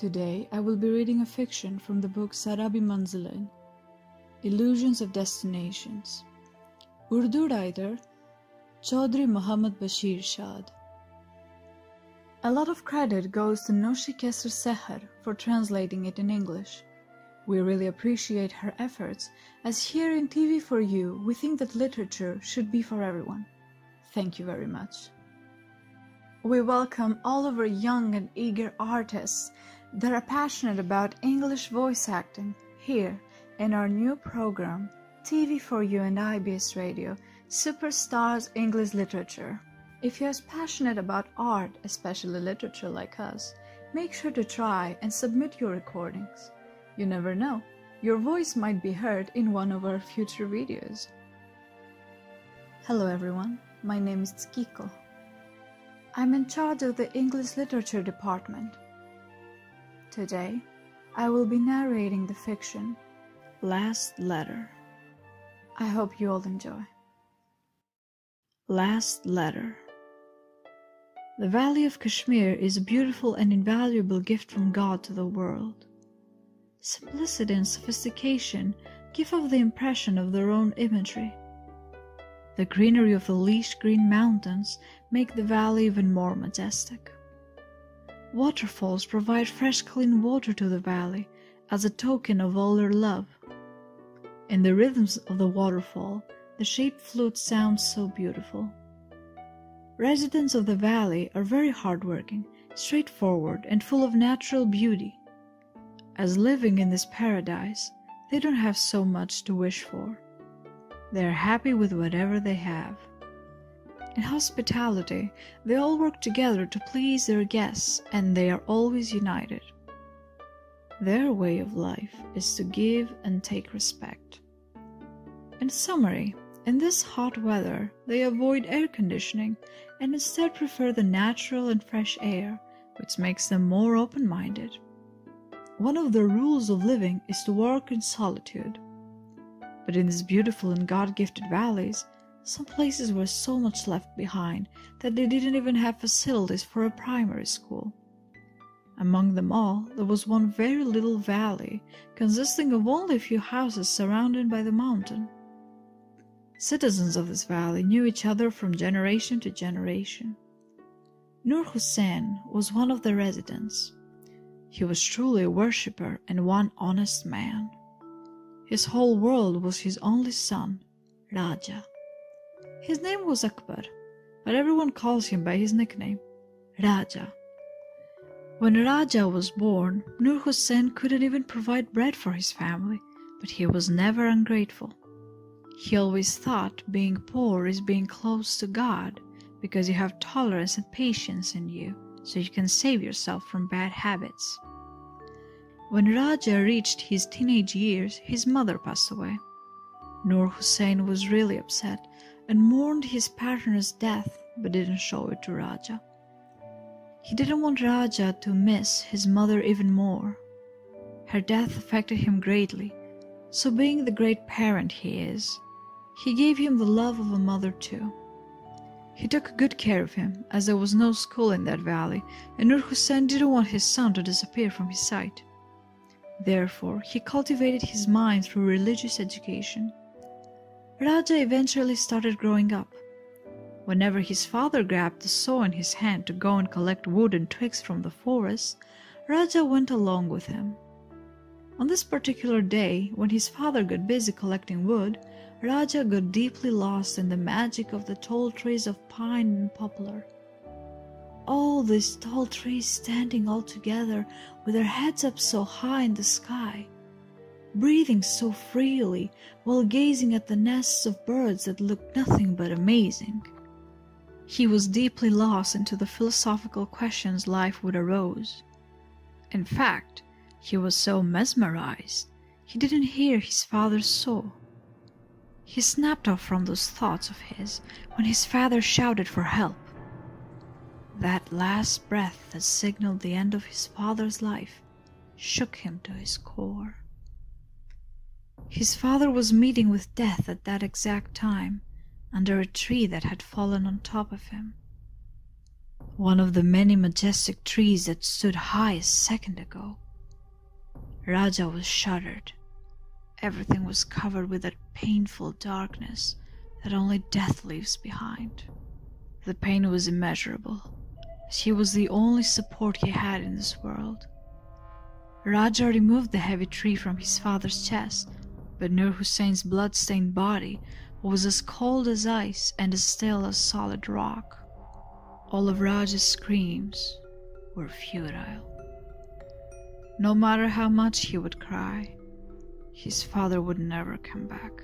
Today I will be reading a fiction from the book Sarabi Manzilin, Illusions of Destinations. Urdu writer Chaudhry Mohammad Bashir Shad. A lot of credit goes to Noshi Sehar for translating it in English. We really appreciate her efforts, as here in TV4U we think that literature should be for everyone. Thank you very much. We welcome all of our young and eager artists that are passionate about English voice acting here in our new program, TV4U and IBS Radio, Superstars English Literature. If you're as passionate about art, especially literature like us, make sure to try and submit your recordings. You never know, your voice might be heard in one of our future videos. Hello everyone, my name is Tsukiko. I'm in charge of the English Literature Department. Today, I will be narrating the fiction, Last Letter. I hope you all enjoy. Last Letter. The Valley of Kashmir is a beautiful and invaluable gift from God to the world. Simplicity and sophistication give off the impression of their own imagery. The greenery of the leashed green mountains make the valley even more majestic. Waterfalls provide fresh clean water to the valley as a token of all their love. In the rhythms of the waterfall, the shaped flute sounds so beautiful. Residents of the valley are very hardworking, straightforward, and full of natural beauty. As living in this paradise, they don't have so much to wish for. They are happy with whatever they have. In hospitality, they all work together to please their guests, and they are always united. Their way of life is to give and take respect. In summary, in this hot weather, they avoid air conditioning and instead prefer the natural and fresh air, which makes them more open-minded. One of their rules of living is to work in solitude. But in these beautiful and God-gifted valleys, some places were so much left behind that they didn't even have facilities for a primary school. Among them all, there was one very little valley, consisting of only a few houses surrounded by the mountain. Citizens of this valley knew each other from generation to generation. Nur Hussain was one of the residents. He was truly a worshipper and one honest man. His whole world was his only son, Raja. His name was Akbar, but everyone calls him by his nickname, Raja. When Raja was born, Nur Hussain couldn't even provide bread for his family, but he was never ungrateful. He always thought being poor is being close to God, because you have tolerance and patience in you, so you can save yourself from bad habits. When Raja reached his teenage years, his mother passed away. Nur Hussain was really upset and mourned his partner's death, but didn't show it to Raja. He didn't want Raja to miss his mother even more. Her death affected him greatly, so being the great parent he is, he gave him the love of a mother too. He took good care of him, as there was no school in that valley, and Nur Hussain didn't want his son to disappear from his sight. Therefore, he cultivated his mind through religious education. Raja eventually started growing up. Whenever his father grabbed the saw in his hand to go and collect wood and twigs from the forest, Raja went along with him. On this particular day, when his father got busy collecting wood, Raja got deeply lost in the magic of the tall trees of pine and poplar. All these tall trees standing all together with their heads up so high in the sky, breathing so freely while gazing at the nests of birds that looked nothing but amazing. He was deeply lost into the philosophical questions life would arouse. In fact, he was so mesmerized, he didn't hear his father's saw. He snapped off from those thoughts of his when his father shouted for help. That last breath that signaled the end of his father's life shook him to his core. His father was meeting with death at that exact time, under a tree that had fallen on top of him. one of the many majestic trees that stood high a second ago. Raja was shuddered. Everything was covered with that painful darkness that only death leaves behind. The pain was immeasurable, as he was the only support he had in this world. Raja removed the heavy tree from his father's chest, but Nur Hussein's blood-stained body was as cold as ice and as still as solid rock. All of Raja's screams were futile. No matter how much he would cry, his father would never come back.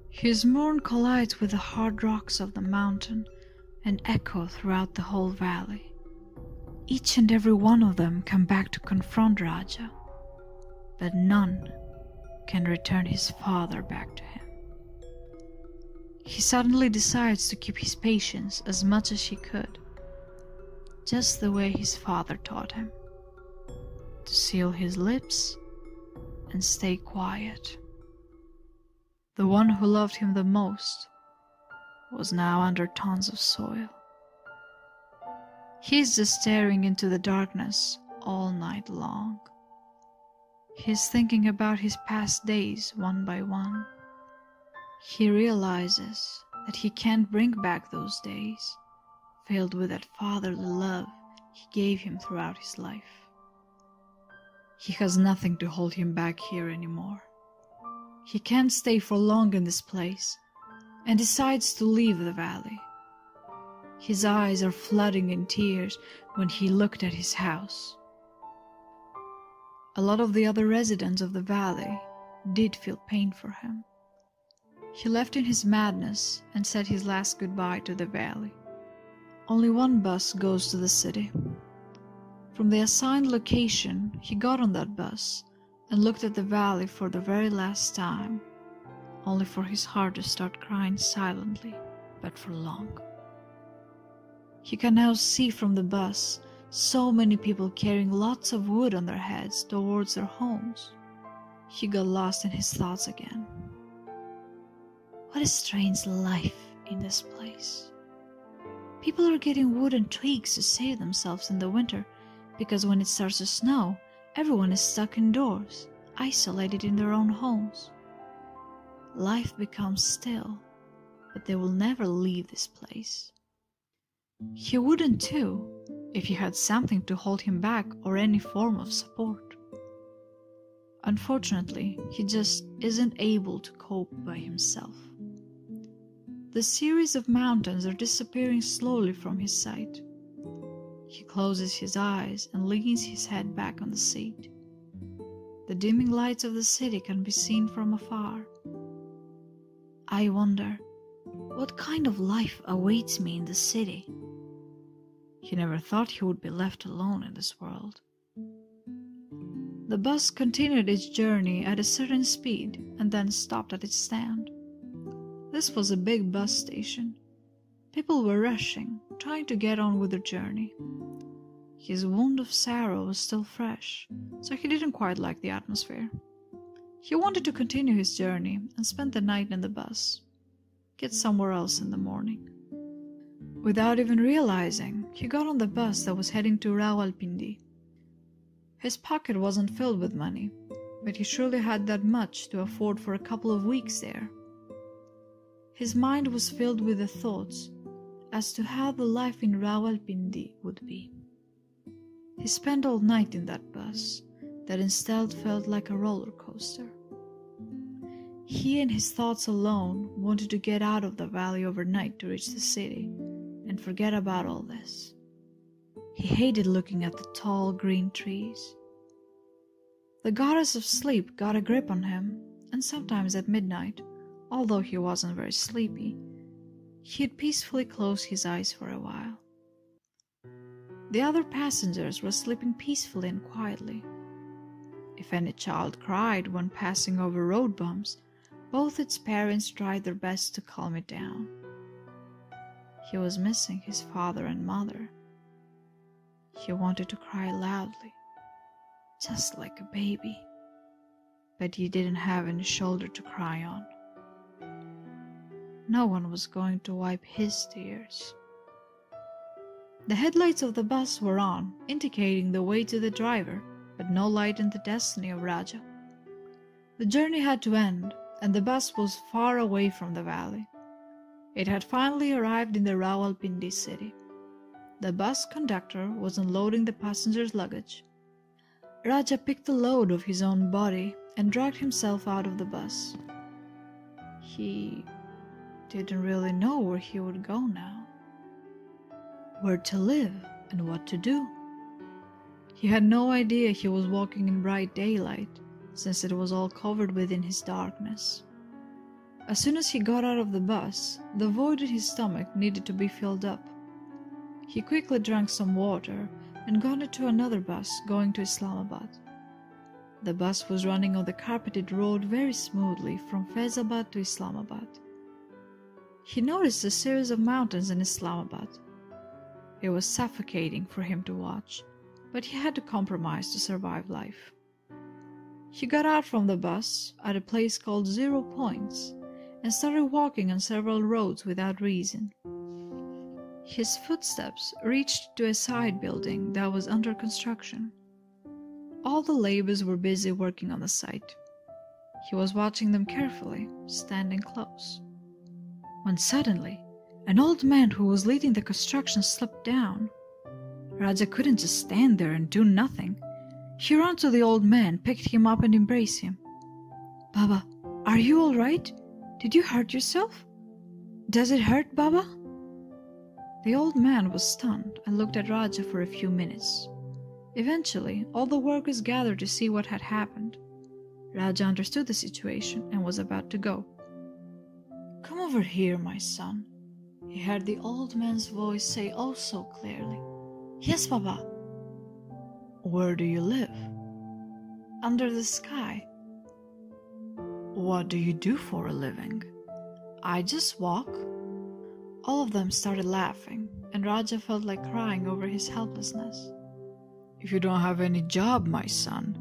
His mourn collides with the hard rocks of the mountain and echo throughout the whole valley. Each and every one of them come back to confront Raja, but none can return his father back to him. He suddenly decides to keep his patience as much as he could, just the way his father taught him, to seal his lips and stay quiet. The one who loved him the most was now under tons of soil. He's just staring into the darkness all night long. He's thinking about his past days one by one. He realizes that he can't bring back those days, filled with that fatherly love he gave him throughout his life. He has nothing to hold him back here anymore. He can't stay for long in this place, and decides to leave the valley. His eyes are flooding in tears when he looked at his house. A lot of the other residents of the valley did feel pain for him. He left in his madness and said his last goodbye to the valley. Only one bus goes to the city. From the assigned location, he got on that bus and looked at the valley for the very last time, only for his heart to start crying silently, but for long. He can now see from the bus so many people carrying lots of wood on their heads towards their homes. He got lost in his thoughts again. What a strange life in this place. People are getting wood and twigs to save themselves in the winter, because when it starts to snow, everyone is stuck indoors, isolated in their own homes. Life becomes still, but they will never leave this place. He wouldn't too, if he had something to hold him back or any form of support. Unfortunately, he just isn't able to cope by himself. The series of mountains are disappearing slowly from his sight. He closes his eyes and leans his head back on the seat. The dimming lights of the city can be seen from afar. I wonder, what kind of life awaits me in the city? He never thought he would be left alone in this world. The bus continued its journey at a certain speed and then stopped at its stand. This was a big bus station. People were rushing, trying to get on with their journey. His wound of sorrow was still fresh, so he didn't quite like the atmosphere. He wanted to continue his journey and spend the night in the bus, get somewhere else in the morning. Without even realizing, he got on the bus that was heading to Rawalpindi. His pocket wasn't filled with money, but he surely had that much to afford for a couple of weeks there. His mind was filled with the thoughts as to how the life in Rawalpindi would be. He spent all night in that bus that instead felt like a roller coaster. He and his thoughts alone wanted to get out of the valley overnight to reach the city and forget about all this. He hated looking at the tall green trees. The goddess of sleep got a grip on him, and sometimes at midnight, although he wasn't very sleepy, he'd peacefully close his eyes for a while. The other passengers were sleeping peacefully and quietly. If any child cried when passing over road bumps, both its parents tried their best to calm it down. He was missing his father and mother. He wanted to cry loudly, just like a baby, but he didn't have any shoulder to cry on. No one was going to wipe his tears. The headlights of the bus were on, indicating the way to the driver, but no light in the destiny of Raja. The journey had to end, and the bus was far away from the valley. It had finally arrived in the Rawalpindi city. The bus conductor was unloading the passengers' luggage. Raja picked the load of his own body and dragged himself out of the bus. He didn't really know where he would go now, where to live and what to do. He had no idea he was walking in bright daylight, since it was all covered within his darkness. As soon as he got out of the bus, the void in his stomach needed to be filled up. He quickly drank some water and got into another bus going to Islamabad. The bus was running on the carpeted road very smoothly from Faizabad to Islamabad. He noticed a series of mountains in Islamabad. It was suffocating for him to watch, but he had to compromise to survive life. He got out from the bus at a place called 0 Points and started walking on several roads without reason. His footsteps reached to a side building that was under construction. All the laborers were busy working on the site. He was watching them carefully, standing close, when suddenly an old man who was leading the construction slipped down. Raja couldn't just stand there and do nothing. He ran to the old man, picked him up and embraced him. "Baba, are you all right? Did you hurt yourself? Does it hurt, Baba?" The old man was stunned and looked at Raja for a few minutes. Eventually, all the workers gathered to see what had happened. Raja understood the situation and was about to go. "Come over here, my son," he heard the old man's voice say oh so clearly. "Yes, Baba." "Where do you live?" "Under the sky." "What do you do for a living?" "I just walk." All of them started laughing, and Raja felt like crying over his helplessness. "If you don't have any job, my son,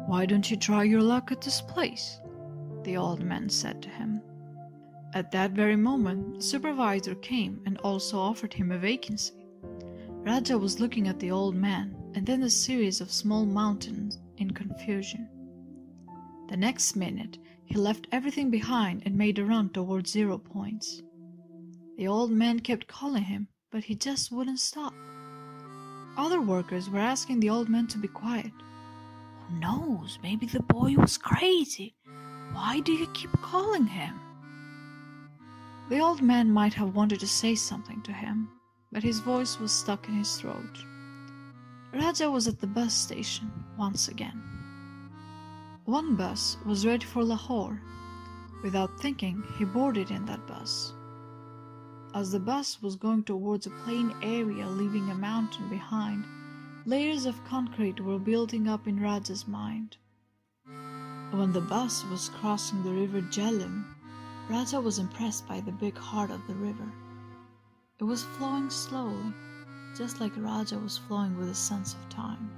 why don't you try your luck at this place?" the old man said to him. At that very moment, the supervisor came and also offered him a vacancy. Raja was looking at the old man and then a series of small mountains in confusion. The next minute, he left everything behind and made a run towards 0 Points. The old man kept calling him, but he just wouldn't stop. Other workers were asking the old man to be quiet. "Who knows, maybe the boy was crazy. Why do you keep calling him?" The old man might have wanted to say something to him, but his voice was stuck in his throat. Raja was at the bus station once again. One bus was ready for Lahore. Without thinking, he boarded in that bus. As the bus was going towards a plain area leaving a mountain behind, layers of concrete were building up in Raja's mind. When the bus was crossing the river Jhelum, Raja was impressed by the big heart of the river. It was flowing slowly, just like Raja was flowing with a sense of time.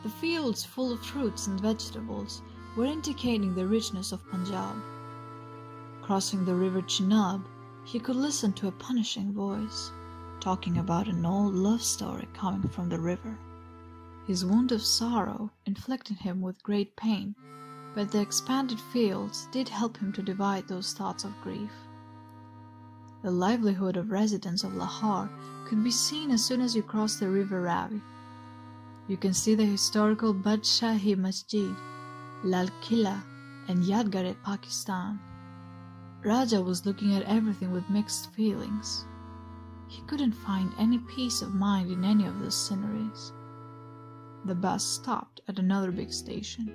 The fields full of fruits and vegetables were indicating the richness of Punjab. Crossing the river Chenab, he could listen to a punishing voice, talking about an old love story coming from the river. His wound of sorrow inflicted him with great pain, but the expanded fields did help him to divide those thoughts of grief. The livelihood of residents of Lahore could be seen as soon as you cross the river Ravi. You can see the historical Badshahi Masjid, Lal Qila, and Yadgar-e-Pakistan. Raja was looking at everything with mixed feelings. He couldn't find any peace of mind in any of those sceneries. The bus stopped at another big station.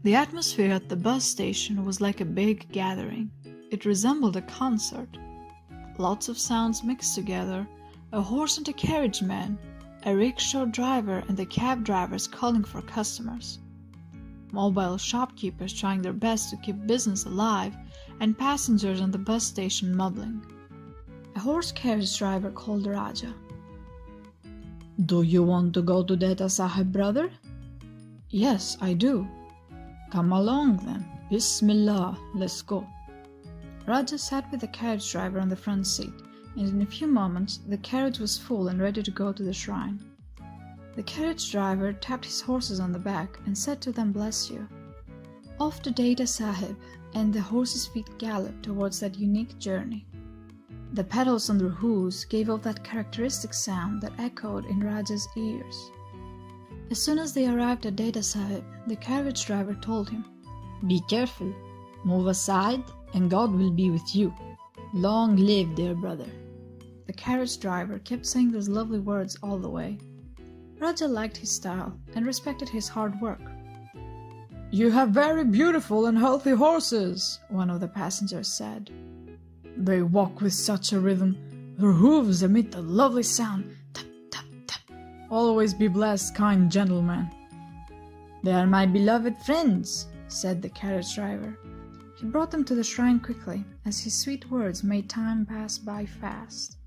The atmosphere at the bus station was like a big gathering. It resembled a concert. Lots of sounds mixed together, a horse and a carriage man, a rickshaw driver and the cab drivers calling for customers, mobile shopkeepers trying their best to keep business alive, and passengers on the bus station mumbling. A horse carriage driver called Raja. "Do you want to go to Data Sahib, brother?" "Yes, I do." "Come along then. Bismillah, let's go." Raja sat with the carriage driver on the front seat and in a few moments the carriage was full and ready to go to the shrine. The carriage driver tapped his horses on the back and said to them, "Bless you." Off to Data Sahib, and the horses' feet galloped towards that unique journey. The pedals on their hooves gave off that characteristic sound that echoed in Raja's ears. As soon as they arrived at Data Sahib, the carriage driver told him, "Be careful, move aside, and God will be with you. Long live, dear brother." The carriage driver kept saying those lovely words all the way. Raja liked his style and respected his hard work. "You have very beautiful and healthy horses," one of the passengers said. "They walk with such a rhythm. Their hooves emit a lovely sound. Tap, tap, tap. Always be blessed, kind gentlemen." "They are my beloved friends," said the carriage driver. He brought them to the shrine quickly, as his sweet words made time pass by fast.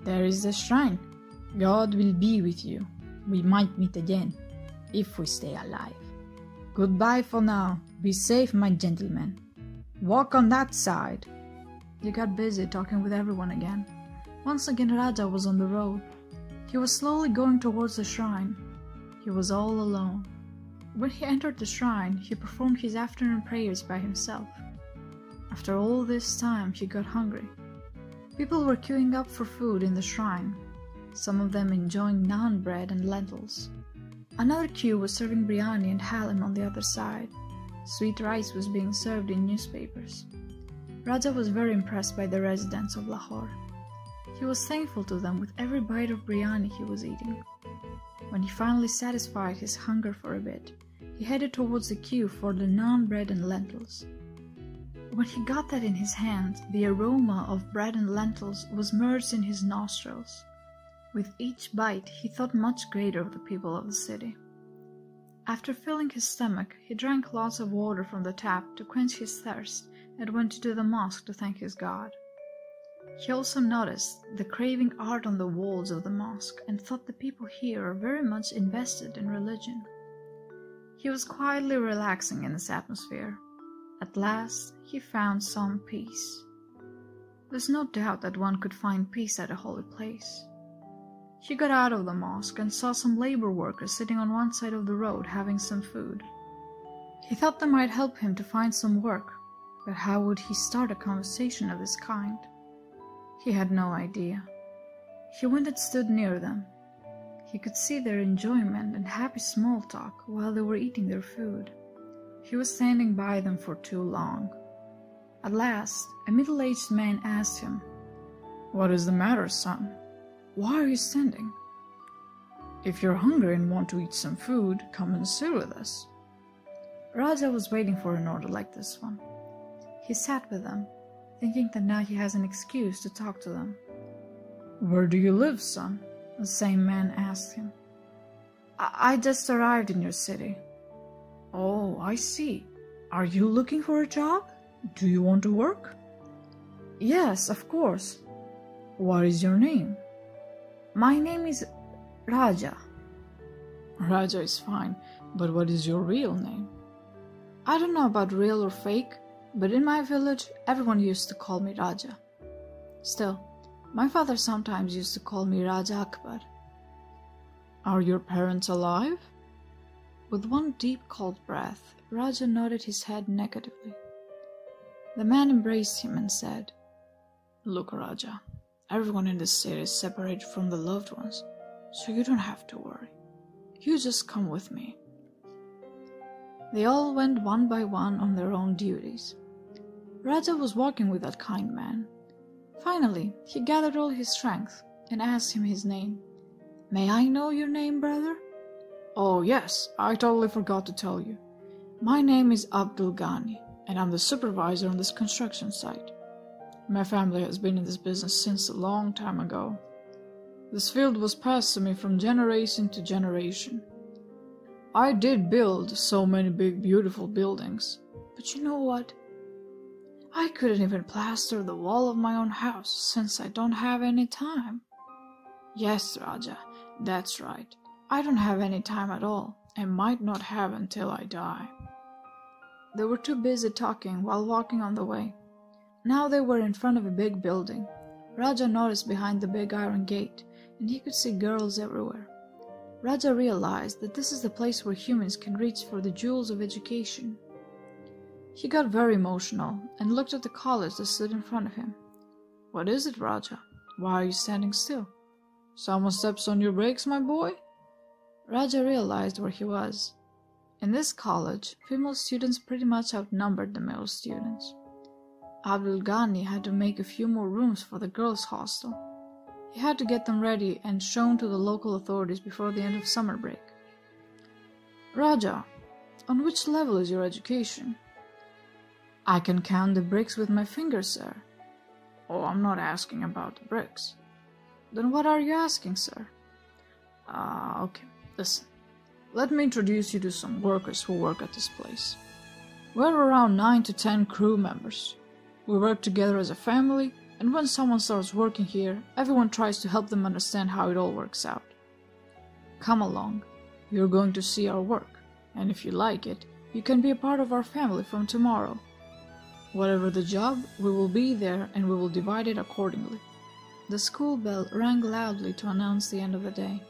"There is the shrine. God will be with you. We might meet again, if we stay alive. Goodbye for now. Be safe, my gentlemen. Walk on that side." He got busy talking with everyone again. Once again Raja was on the road. He was slowly going towards the shrine. He was all alone. When he entered the shrine, he performed his afternoon prayers by himself. After all this time, he got hungry. People were queuing up for food in the shrine, some of them enjoying naan bread and lentils. Another queue was serving biryani and halim on the other side. Sweet rice was being served in newspapers. Raja was very impressed by the residents of Lahore. He was thankful to them with every bite of biryani he was eating. When he finally satisfied his hunger for a bit, he headed towards the queue for the naan bread and lentils. When he got that in his hand, the aroma of bread and lentils was merged in his nostrils. With each bite, he thought much greater of the people of the city. After filling his stomach, he drank lots of water from the tap to quench his thirst and went to the mosque to thank his God. He also noticed the craving art on the walls of the mosque and thought the people here are very much invested in religion. He was quietly relaxing in this atmosphere. At last, he found some peace. There's no doubt that one could find peace at a holy place. He got out of the mosque and saw some labor workers sitting on one side of the road having some food. He thought they might help him to find some work, but how would he start a conversation of this kind? He had no idea. He went and stood near them. He could see their enjoyment and happy small talk while they were eating their food. He was standing by them for too long. At last, a middle-aged man asked him, "What is the matter, son? Why are you standing? If you're hungry and want to eat some food, come and sit with us." Raja was waiting for an order like this one. He sat with them, thinking that now he has an excuse to talk to them. "Where do you live, son?" the same man asked him. I just arrived in your city." "Oh, I see. Are you looking for a job? Do you want to work?" "Yes, of course." "What is your name?" "My name is Raja." "Raja is fine, but what is your real name?" "I don't know about real or fake, but in my village, everyone used to call me Raja. Still, my father sometimes used to call me Raja Akbar." "Are your parents alive?" With one deep cold breath, Raja nodded his head negatively. The man embraced him and said, "Look, Raja, everyone in this city is separated from the loved ones, so you don't have to worry. You just come with me." They all went one by one on their own duties. Raja was walking with that kind man. Finally, he gathered all his strength and asked him his name. "May I know your name, brother?" "Oh yes, I totally forgot to tell you. My name is Abdul Ghani, and I'm the supervisor on this construction site. My family has been in this business since a long time ago. This field was passed to me from generation to generation. I did build so many big, beautiful buildings, but you know what? I couldn't even plaster the wall of my own house since I don't have any time." "Yes, Raja, that's right. I don't have any time at all, and might not have until I die." They were too busy talking while walking on the way. Now they were in front of a big building. Raja noticed behind the big iron gate, and he could see girls everywhere. Raja realized that this is the place where humans can reach for the jewels of education. He got very emotional and looked at the college that stood in front of him. "What is it, Raja? Why are you standing still? Someone steps on your brakes, my boy?" Raja realized where he was. In this college, female students pretty much outnumbered the male students. Abdul Ghani had to make a few more rooms for the girls' hostel. He had to get them ready and shown to the local authorities before the end of summer break. "Raja, on which level is your education?" "I can count the bricks with my fingers, sir." "Oh, I'm not asking about the bricks." "Then what are you asking, sir?" Okay, listen. Let me introduce you to some workers who work at this place. We're around 9 to 10 crew members. We work together as a family, and when someone starts working here, everyone tries to help them understand how it all works out. Come along. You're going to see our work, and if you like it, you can be a part of our family from tomorrow. Whatever the job, we will be there and we will divide it accordingly." The school bell rang loudly to announce the end of the day.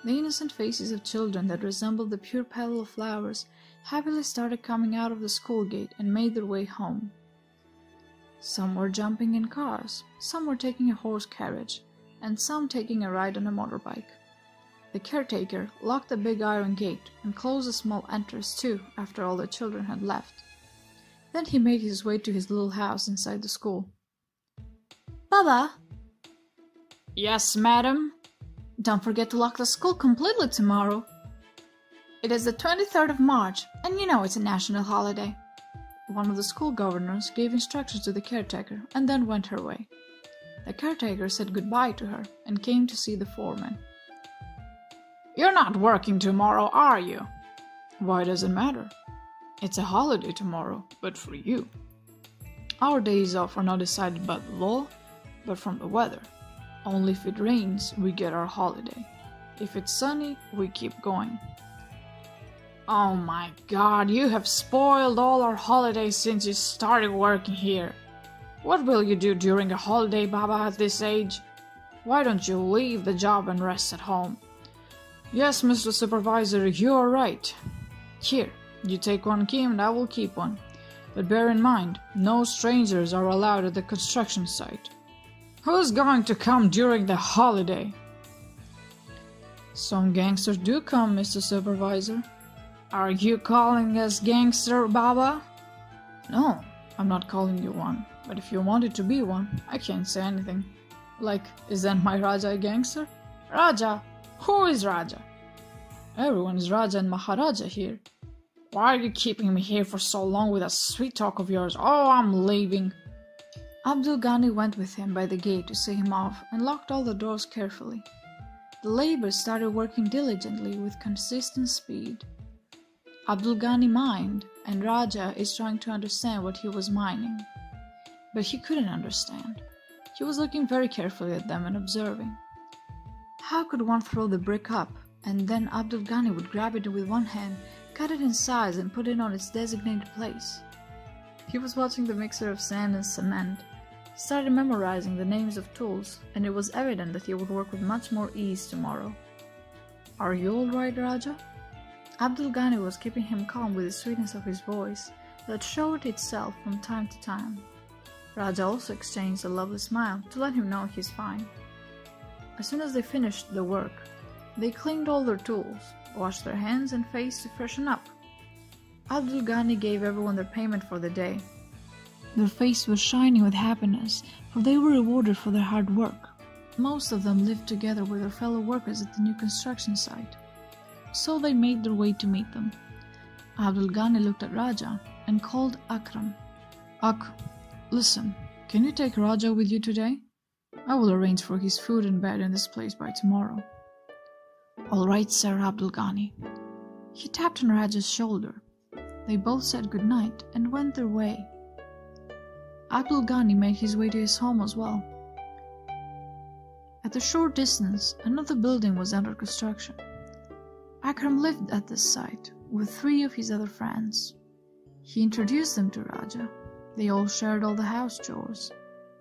The innocent faces of children that resembled the pure petal of flowers happily started coming out of the school gate and made their way home. Some were jumping in cars, some were taking a horse carriage, and some taking a ride on a motorbike. The caretaker locked the big iron gate and closed the small entrance too after all the children had left. Then he made his way to his little house inside the school. "Baba?" "Yes, madam?" "Don't forget to lock the school completely tomorrow. It is the 23rd of March, and you know it's a national holiday." One of the school governors gave instructions to the caretaker and then went her way. The caretaker said goodbye to her and came to see the foreman. "You're not working tomorrow, are you?" "Why does it matter? It's a holiday tomorrow, but for you. Our days off are not decided by the law, but from the weather. Only if it rains, we get our holiday. If it's sunny, we keep going." "Oh my God, you have spoiled all our holidays since you started working here. What will you do during a holiday, Baba, at this age? Why don't you leave the job and rest at home?" "Yes, Mr. Supervisor, you are right. Here, you take one key and I will keep one. But bear in mind, no strangers are allowed at the construction site." "Who's going to come during the holiday?" "Some gangsters do come, Mr. Supervisor." "Are you calling us gangster, Baba?" "No, I'm not calling you one. But if you wanted to be one, I can't say anything. Like, is then my Raja a gangster?" "Raja? Who is Raja?" "Everyone is Raja and Maharaja here." "Why are you keeping me here for so long with that sweet talk of yours? Oh, I'm leaving." Abdul Ghani went with him by the gate to see him off and locked all the doors carefully. The laborers started working diligently with consistent speed. Abdul Ghani mined, and Raja is trying to understand what he was mining. But he couldn't understand. He was looking very carefully at them and observing. How could one throw the brick up, and then Abdul Ghani would grab it with one hand, cut it in size and put it on its designated place? He was watching the mixer of sand and cement. He started memorizing the names of tools, and it was evident that he would work with much more ease tomorrow. "Are you all right, Raja?" Abdul Ghani was keeping him calm with the sweetness of his voice that showed itself from time to time. Raja also exchanged a lovely smile to let him know he's fine. As soon as they finished the work, they cleaned all their tools, washed their hands and face to freshen up. Abdul Ghani gave everyone their payment for the day. Their faces were shining with happiness, for they were rewarded for their hard work. Most of them lived together with their fellow workers at the new construction site, so they made their way to meet them. Abdul Ghani looked at Raja and called Akram. Listen, can you take Raja with you today? I will arrange for his food and bed in this place by tomorrow." "All right, Sir Abdul Ghani." He tapped on Raja's shoulder. They both said good night and went their way. Abdul Ghani made his way to his home as well. At a short distance, another building was under construction. Akram lived at this site with 3 of his other friends. He introduced them to Raja. They all shared all the house chores.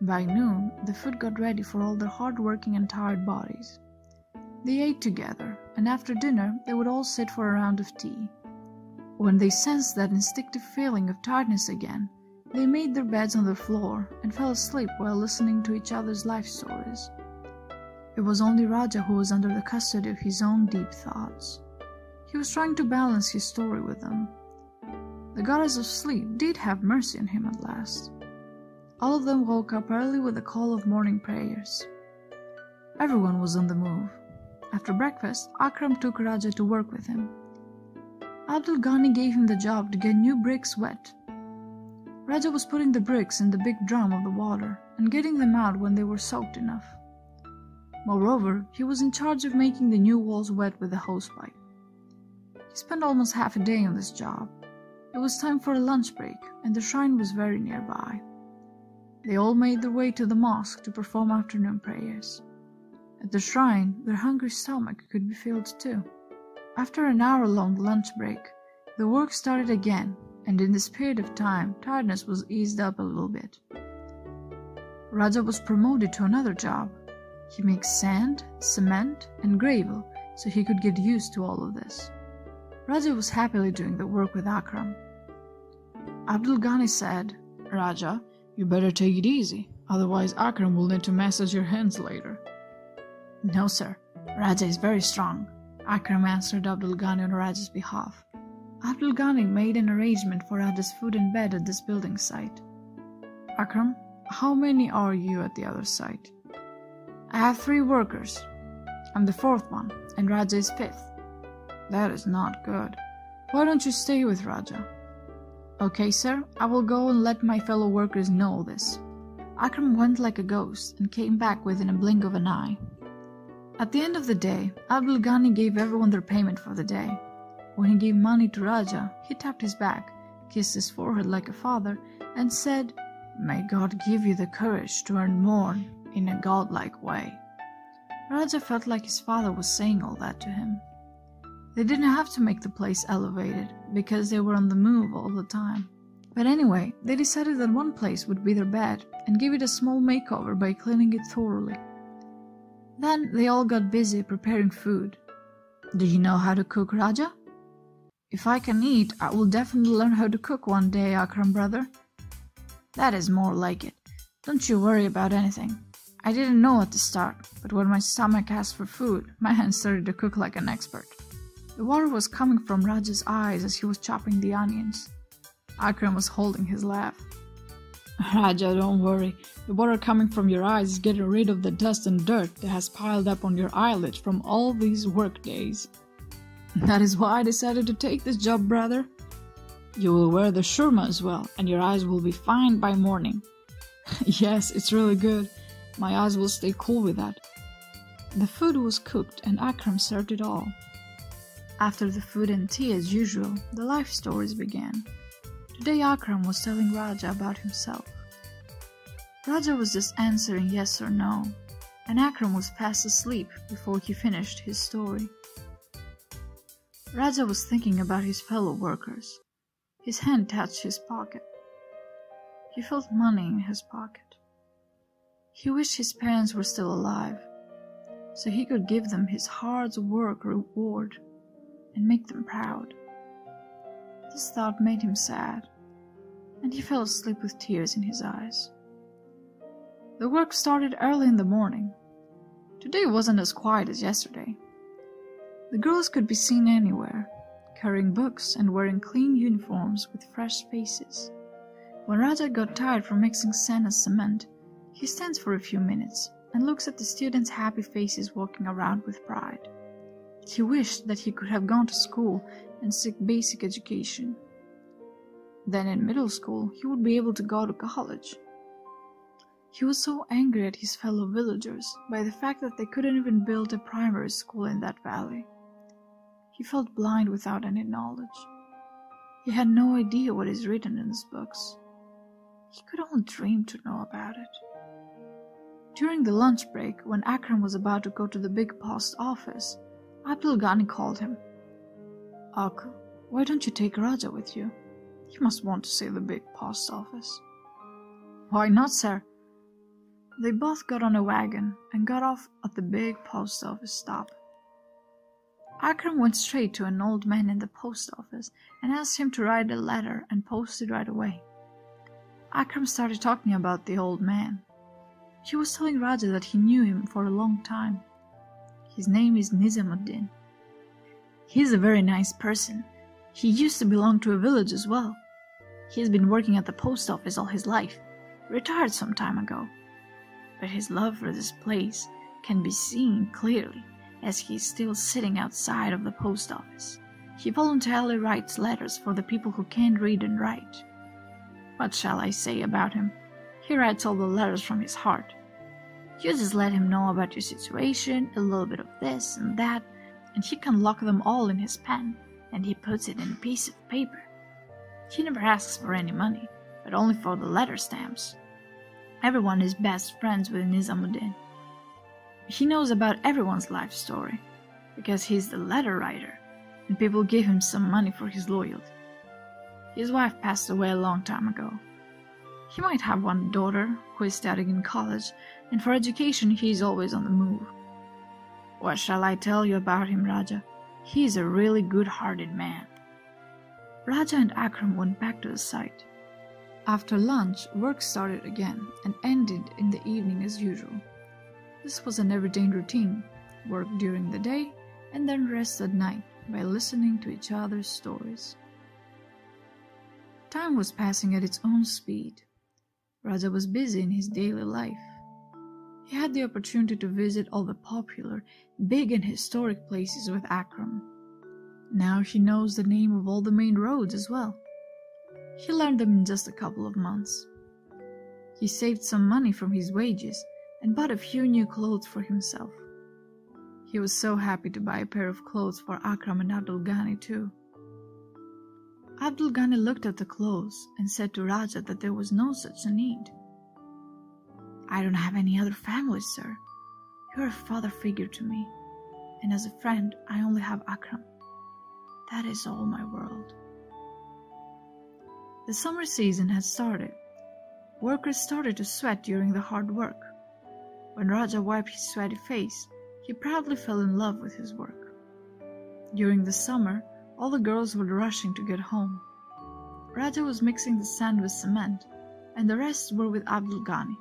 By noon, the food got ready for all their hard-working and tired bodies. They ate together, and after dinner, they would all sit for a round of tea. When they sensed that instinctive feeling of tiredness again, they made their beds on the floor and fell asleep while listening to each other's life stories. It was only Raja who was under the custody of his own deep thoughts. He was trying to balance his story with them. The goddess of sleep did have mercy on him at last. All of them woke up early with the call of morning prayers. Everyone was on the move. After breakfast, Akram took Raja to work with him. Abdul Ghani gave him the job to get new bricks wet. Raja was putting the bricks in the big drum of the water and getting them out when they were soaked enough. Moreover, he was in charge of making the new walls wet with the hosepipe. He spent almost half a day on this job. It was time for a lunch break, and the shrine was very nearby. They all made their way to the mosque to perform afternoon prayers. At the shrine, their hungry stomach could be filled too. After an hour-long lunch break, the work started again, and in this period of time, tiredness was eased up a little bit. Raja was promoted to another job. He makes sand, cement, and gravel so he could get used to all of this. Raja was happily doing the work with Akram. Abdul Ghani said, "Raja, you better take it easy, otherwise Akram will need to massage your hands later." "No, sir. Raja is very strong," Akram answered Abdul Ghani on Raja's behalf. Abdul Ghani made an arrangement for Raja's food and bed at this building site. "Akram, how many are you at the other site?" "I have 3 workers. I'm the 4th one, and Raja is 5th. "That is not good. Why don't you stay with Raja?" "Okay, sir, I will go and let my fellow workers know this." Akram went like a ghost and came back within a blink of an eye. At the end of the day, Abdul Ghani gave everyone their payment for the day. When he gave money to Raja, he tapped his back, kissed his forehead like a father, and said, "May God give you the courage to earn more in a godlike way." Raja felt like his father was saying all that to him. They didn't have to make the place elevated, because they were on the move all the time. But anyway, they decided that one place would be their bed, and give it a small makeover by cleaning it thoroughly. Then they all got busy preparing food. "Do you know how to cook, Raja?" "If I can eat, I will definitely learn how to cook one day, Akram brother." "That is more like it. Don't you worry about anything. I didn't know at the start, but when my stomach asked for food, my hands started to cook like an expert." The water was coming from Raja's eyes as he was chopping the onions. Akram was holding his laugh. "Raja, don't worry. The water coming from your eyes is getting rid of the dust and dirt that has piled up on your eyelids from all these work days." "That is why I decided to take this job, brother." "You will wear the shurma as well, and your eyes will be fine by morning." "Yes, it's really good. My eyes will stay cool with that." The food was cooked, and Akram served it all. After the food and tea, as usual, the life stories began. Today Akram was telling Raja about himself. Raja was just answering yes or no, and Akram was fast asleep before he finished his story. Raja was thinking about his fellow workers. His hand touched his pocket. He felt money in his pocket. He wished his parents were still alive, so he could give them his hard work reward and make them proud. This thought made him sad, and he fell asleep with tears in his eyes. The work started early in the morning. Today wasn't as quiet as yesterday. The girls could be seen anywhere, carrying books and wearing clean uniforms with fresh faces. When Raja got tired from mixing sand and cement, he stands for a few minutes and looks at the students' happy faces walking around with pride. He wished that he could have gone to school and seek basic education. Then in middle school, he would be able to go to college. He was so angry at his fellow villagers by the fact that they couldn't even build a primary school in that valley. He felt blind without any knowledge. He had no idea what is written in his books. He could only dream to know about it. During the lunch break, when Akram was about to go to the big post office, Abdul Ghani called him. "Ak, why don't you take Raja with you? He must want to see the big post office." "Why not, sir? They both got on a wagon and got off at the big post office stop. Akram went straight to an old man in the post office and asked him to write a letter and post it right away. Akram started talking about the old man. He was telling Raja that he knew him for a long time. His name is Nizamuddin. He's a very nice person. He used to belong to a village as well. He's been working at the post office all his life, retired some time ago. But his love for this place can be seen clearly as he's still sitting outside of the post office. He voluntarily writes letters for the people who can't read and write. What shall I say about him? He writes all the letters from his heart. You just let him know about your situation, a little bit of this and that, and he can lock them all in his pen, and he puts it in a piece of paper. He never asks for any money, but only for the letter stamps. Everyone is best friends with Nizamuddin. He knows about everyone's life story, because he's the letter writer, and people give him some money for his loyalty. His wife passed away a long time ago. He might have one daughter who is studying in college, and for education he is always on the move. What shall I tell you about him, Raja? He is a really good-hearted man. Raja and Akram went back to the site. After lunch, work started again and ended in the evening as usual. This was an everyday routine: work during the day and then rest at night by listening to each other's stories. Time was passing at its own speed. Raja was busy in his daily life. He had the opportunity to visit all the popular, big and historic places with Akram. Now he knows the name of all the main roads as well. He learned them in just a couple of months. He saved some money from his wages and bought a few new clothes for himself. He was so happy to buy a pair of clothes for Akram and Abdul Ghani too. Abdul Ghani looked at the clothes and said to Raja that there was no such a need. I don't have any other family, sir. You're a father figure to me, and as a friend, I only have Akram. That is all my world. The summer season had started. Workers started to sweat during the hard work. When Raja wiped his sweaty face, he proudly fell in love with his work. During the summer, all the girls were rushing to get home. Raja was mixing the sand with cement, and the rest were with Abdul Ghani.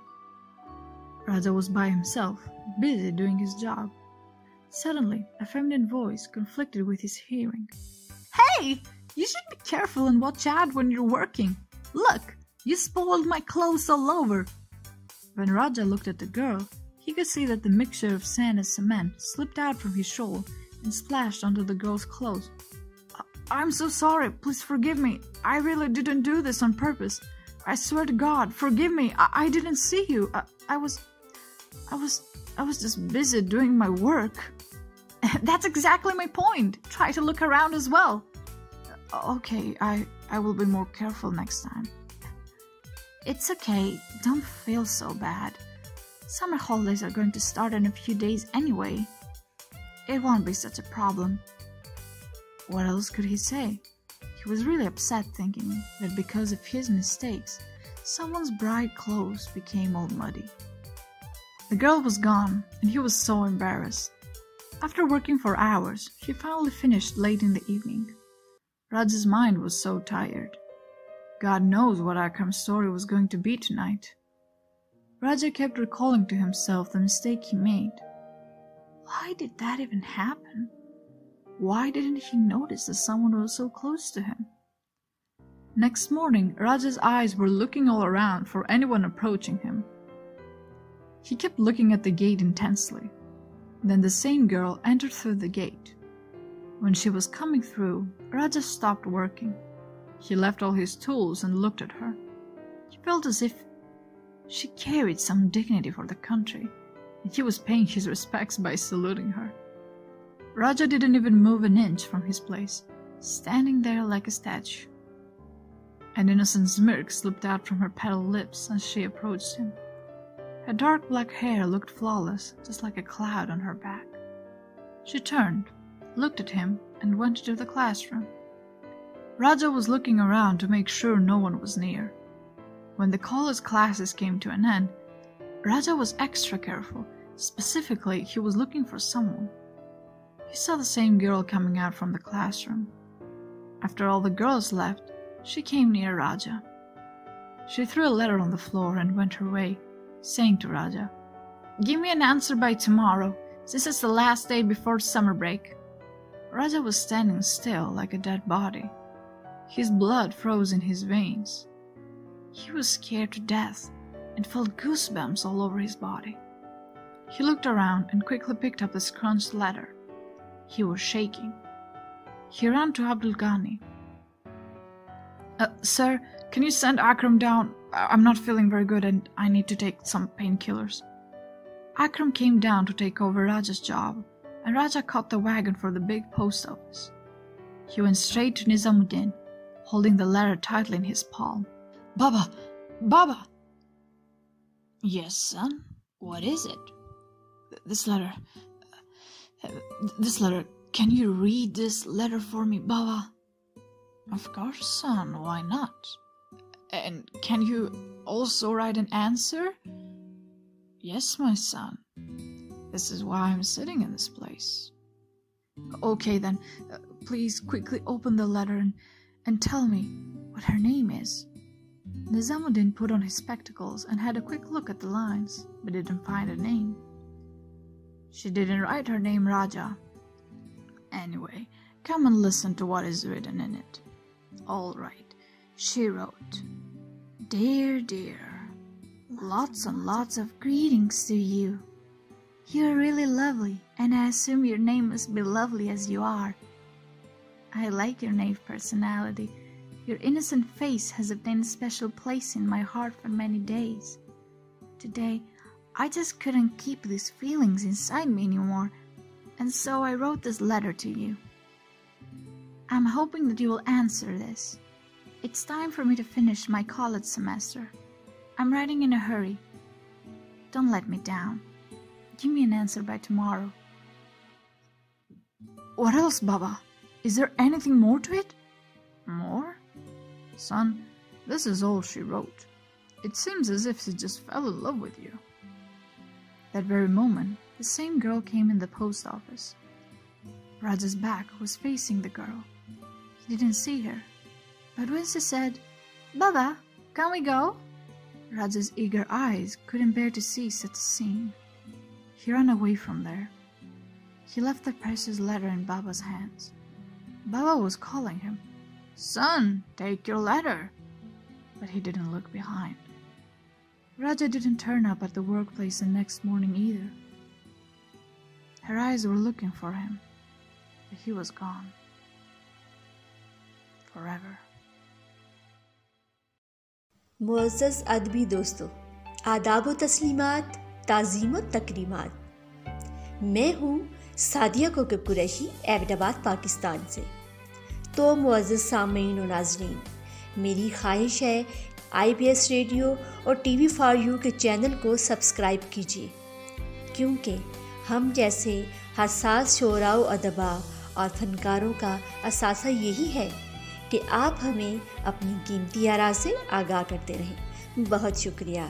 Raja was by himself, busy doing his job. Suddenly, a feminine voice conflicted with his hearing. Hey! You should be careful and watch out when you're working. Look! You spoiled my clothes all over. When Raja looked at the girl, he could see that the mixture of sand and cement slipped out from his shawl and splashed onto the girl's clothes. I'm so sorry. Please forgive me. I really didn't do this on purpose. I swear to God, forgive me. I didn't see you. I was just busy doing my work. That's exactly my point. Try to look around as well. Okay, I will be more careful next time. It's okay. Don't feel so bad. Summer holidays are going to start in a few days anyway. It won't be such a problem. What else could he say? He was really upset, thinking that because of his mistakes, someone's bright clothes became all muddy. The girl was gone, and he was so embarrassed. After working for hours, she finally finished late in the evening. Raja's mind was so tired. God knows what Akram's story was going to be tonight. Raja kept recalling to himself the mistake he made. Why did that even happen? Why didn't he notice that someone was so close to him? Next morning, Raja's eyes were looking all around for anyone approaching him. He kept looking at the gate intensely. Then the same girl entered through the gate. When she was coming through, Raja stopped working. He left all his tools and looked at her. He felt as if she carried some dignity for the country, and he was paying his respects by saluting her. Raja didn't even move an inch from his place, standing there like a statue. An innocent smirk slipped out from her pale lips as she approached him. Her dark black hair looked flawless, just like a cloud on her back. She turned, looked at him, and went to the classroom. Raja was looking around to make sure no one was near. When the college classes came to an end, Raja was extra careful. Specifically, he was looking for someone. He saw the same girl coming out from the classroom. After all the girls left, she came near Raja. She threw a letter on the floor and went her way, saying to Raja, "Give me an answer by tomorrow. This is the last day before summer break." Raja was standing still like a dead body. His blood froze in his veins. He was scared to death and felt goosebumps all over his body. He looked around and quickly picked up the scrunched letter. He was shaking. He ran to Abdul Ghani. Sir, can you send Akram down? I'm not feeling very good and I need to take some painkillers." Akram came down to take over Raja's job, and Raja caught the wagon for the big post office. He went straight to Nizamuddin, holding the letter tightly in his palm. "Baba! Baba!" "Yes, son? What is it?" This letter. Can you read this letter for me, Baba?" "Of course, son. Why not? And can you also write an answer?" "Yes, my son. This is why I'm sitting in this place." "Okay, then. Please quickly open the letter and tell me what her name is." Nizamuddin put on his spectacles and had a quick look at the lines, but didn't find a name. "She didn't write her name Raja. Anyway, come and listen to what is written in it." All right. She wrote, "Dear, dear, lots and lots of greetings to you. You are really lovely, and I assume your name must be lovely as you are. I like your naive personality. Your innocent face has obtained a special place in my heart for many days. Today, I just couldn't keep these feelings inside me anymore, and so I wrote this letter to you. I'm hoping that you will answer this. It's time for me to finish my college semester. I'm writing in a hurry. Don't let me down. Give me an answer by tomorrow." "What else, Baba? Is there anything more to it?" "More? Son, this is all she wrote. It seems as if she just fell in love with you." That very moment, the same girl came in the post office. Raja's back was facing the girl. He didn't see her. But when she said, "Baba, can we go?" Raja's eager eyes couldn't bear to see such a scene. He ran away from there. He left the precious letter in Baba's hands. Baba was calling him, "Son, take your letter." But he didn't look behind. Raja didn't turn up at the workplace the next morning either. Her eyes were looking for him, but he was gone. Forever. मुअज़्ज़ज़ अदबी दोस्तों, आदाब व तस्लीमात, ताज़ीम व तकरीमात। मैं हूँ सादिया कोकब कुरैशी, एबटाबाद पाकिस्तान से। तो मुअज़्ज़ज़ सामीन व नाज़रीन, मेरी ख्वाहिश है IBS रेडियो और TV फॉर यू के चैनल को सब्सक्राइब कीजिए, क्योंकि हम जैसे हसास शोरा व अदबा और फनकारों का असासा यही है कि आप हमें अपनी कीमती आरा से आगाह करते रहें। बहुत शुक्रिया।